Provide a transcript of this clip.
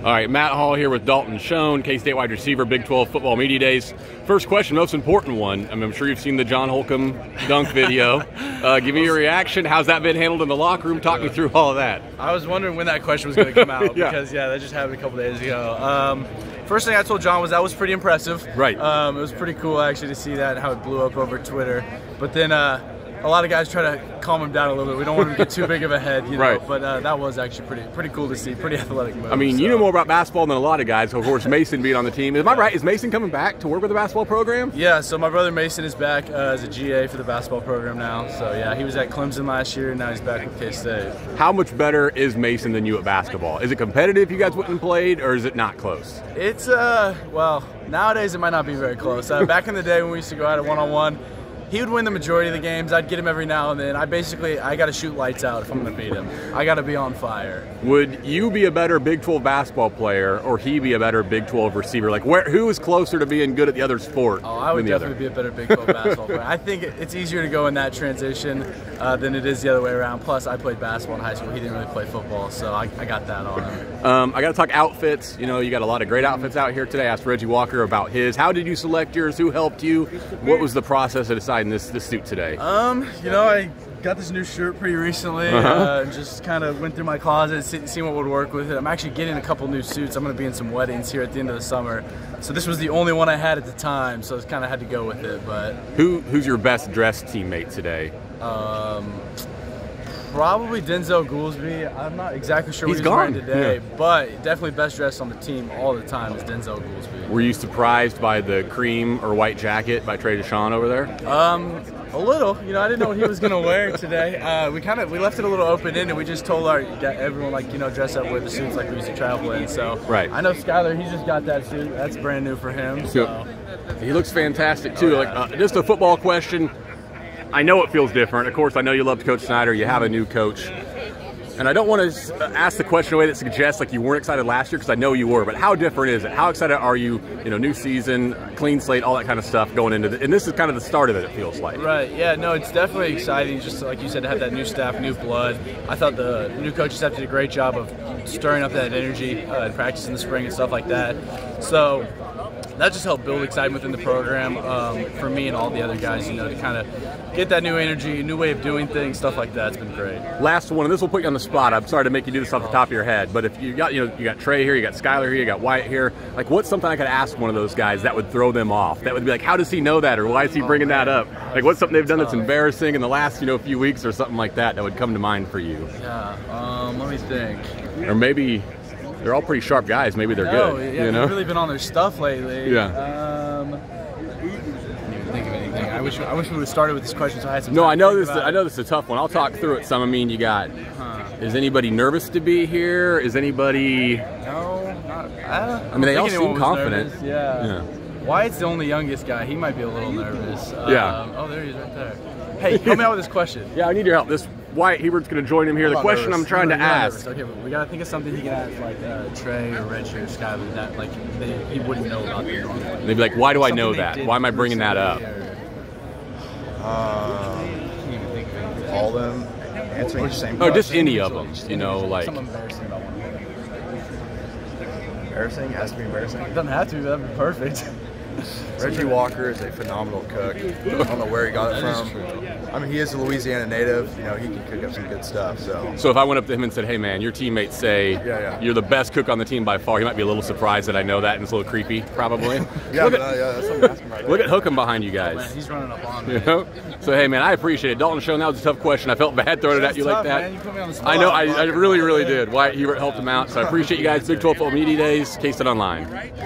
All right, Matt Hall here with Dalton Schoen, K-State wide receiver, Big 12 football media days. First question, most important one. I'm sure you've seen the John Holcomb dunk video. Give me your reaction. How's that been handled in the locker room? Talk me through all of that. I was wondering when that question was going to come out because, that just happened a couple days ago. First thing I told John was that was pretty impressive. Right. It was pretty cool, actually, to see that and how it blew up over Twitter. But then a lot of guys try to calm him down a little bit. We don't want him to get too big of a head, you know. Right. But that was actually pretty cool to see. Pretty athletic move. I mean, you know more about basketball than a lot of guys. Of course, Mason being on the team. Am I right? Is Mason coming back to work with the basketball program? Yeah. So my brother Mason is back as a GA for the basketball program now. So yeah, he was at Clemson last year, and now he's back with K-State. How much better is Mason than you at basketball? Is it competitive? You guys went and played, or is it not close? It's well, nowadays it might not be very close. Back in the day when we used to go out at one-on-one, he would win the majority of the games. I'd get him every now and then. I got to shoot lights out if I'm going to beat him. I got to be on fire. Would you be a better Big 12 basketball player, or he be a better Big 12 receiver? Like, who is closer to being good at the other sport? Oh, I would definitely be a better Big 12 basketball player. I think it's easier to go in that transition than it is the other way around. Plus, I played basketball in high school. He didn't really play football, so I got that on him. I got to talk outfits. You know, you got a lot of great outfits out here today. I asked Reggie Walker about his. How did you select yours? Who helped you? What was the process of deciding this suit today? You know, I got this new shirt pretty recently. Just kind of went through my closet, see what would work with it. I'm actually getting a couple new suits. I'm going to be in some weddings here at the end of the summer. So this was the only one I had at the time, so I kind of had to go with it. But who's your best dressed teammate today? Probably Denzel Goolsby. I'm not exactly sure what he's gone wearing today, but definitely best dressed on the team all the time is Denzel Goolsby. Were you surprised by the cream or white jacket by Trey Deshawn over there? A little. You know, I didn't know what he was going to wear today. We left it a little open-ended. We just told everyone, like, you know, dress up with the suits like we used to travel in. So right. I know Skyler, he just got that suit. That's brand new for him. So he looks fantastic too. Just a football question. I know it feels different. Of course, I know you love Coach Snyder. You have a new coach. And I don't want to ask the question in a way that suggests like you weren't excited last year, because I know you were. But how different is it? How excited are you? You know, new season, clean slate, all that kind of stuff going into and this is kind of the start of it feels like. Right, yeah, no, it's definitely exciting, just like you said, to have that new staff, new blood. I thought the new coaching staff did a great job of stirring up that energy in practice in the spring and stuff like that. So that just helped build excitement within the program for me and all the other guys, you know, to kind of get that new energy, a new way of doing things, stuff like that. It's been great. Last one, and this will put you on the spot. I'm sorry to make you do this off the top of your head, but if you got, you got Trey here, you got Skyler here, you got Wyatt here. Like, what's something I could ask one of those guys that would throw them off? That would be like, how does he know that, or why is he bringing that up? Like, what's something they've done that's embarrassing in the last, few weeks, or something like that would come to mind for you? Yeah. Let me think. Or maybe they're all pretty sharp guys. Maybe they're good. Yeah, they've really been on their stuff lately. Yeah. Can't even think of anything. I wish we would have started with this question so I had some time. No, I know this is a tough one. I'll talk through it some. I mean, you got. Is anybody nervous to be here? Is anybody? No, not. I mean, they all seem confident. Yeah. Wyatt's the only youngest guy. He might be a little nervous. Yeah. Oh, there he is right there. Hey, help me out with this question. Yeah, I need your help. This Wyatt Hubert's going to join him here. The question I'm trying to ask. Okay, but we got to think of something he can ask, like Trey or Reggie or Skyler, that he wouldn't know about the normal. They'd be like, why do I know that? Why am I bringing that up? Can't even think of anything. All them answering the same question. Oh, just any of them. Like. Something embarrassing about one of them. Embarrassing? It has to be embarrassing. It doesn't have to, but that'd be perfect. Reggie Walker is a phenomenal cook. I don't know where he got it from. I mean, he is a Louisiana native. You know, he can cook up some good stuff. So if I went up to him and said, "Hey, man, your teammates say you're the best cook on the team by far," he might be a little surprised that I know that, and it's a little creepy, probably. that's something to ask him right Look at Hookham behind you guys. Oh, man, he's running up on me. You know? So, hey, man, I appreciate it. Dalton Schoen, that was a tough question. I felt bad throwing it at you like that. Man. You put me on the spot. I know, I really, really did. Wyatt Hubert helped him out. So I appreciate you guys. Big 12 Football Media Days, K-StateOnline.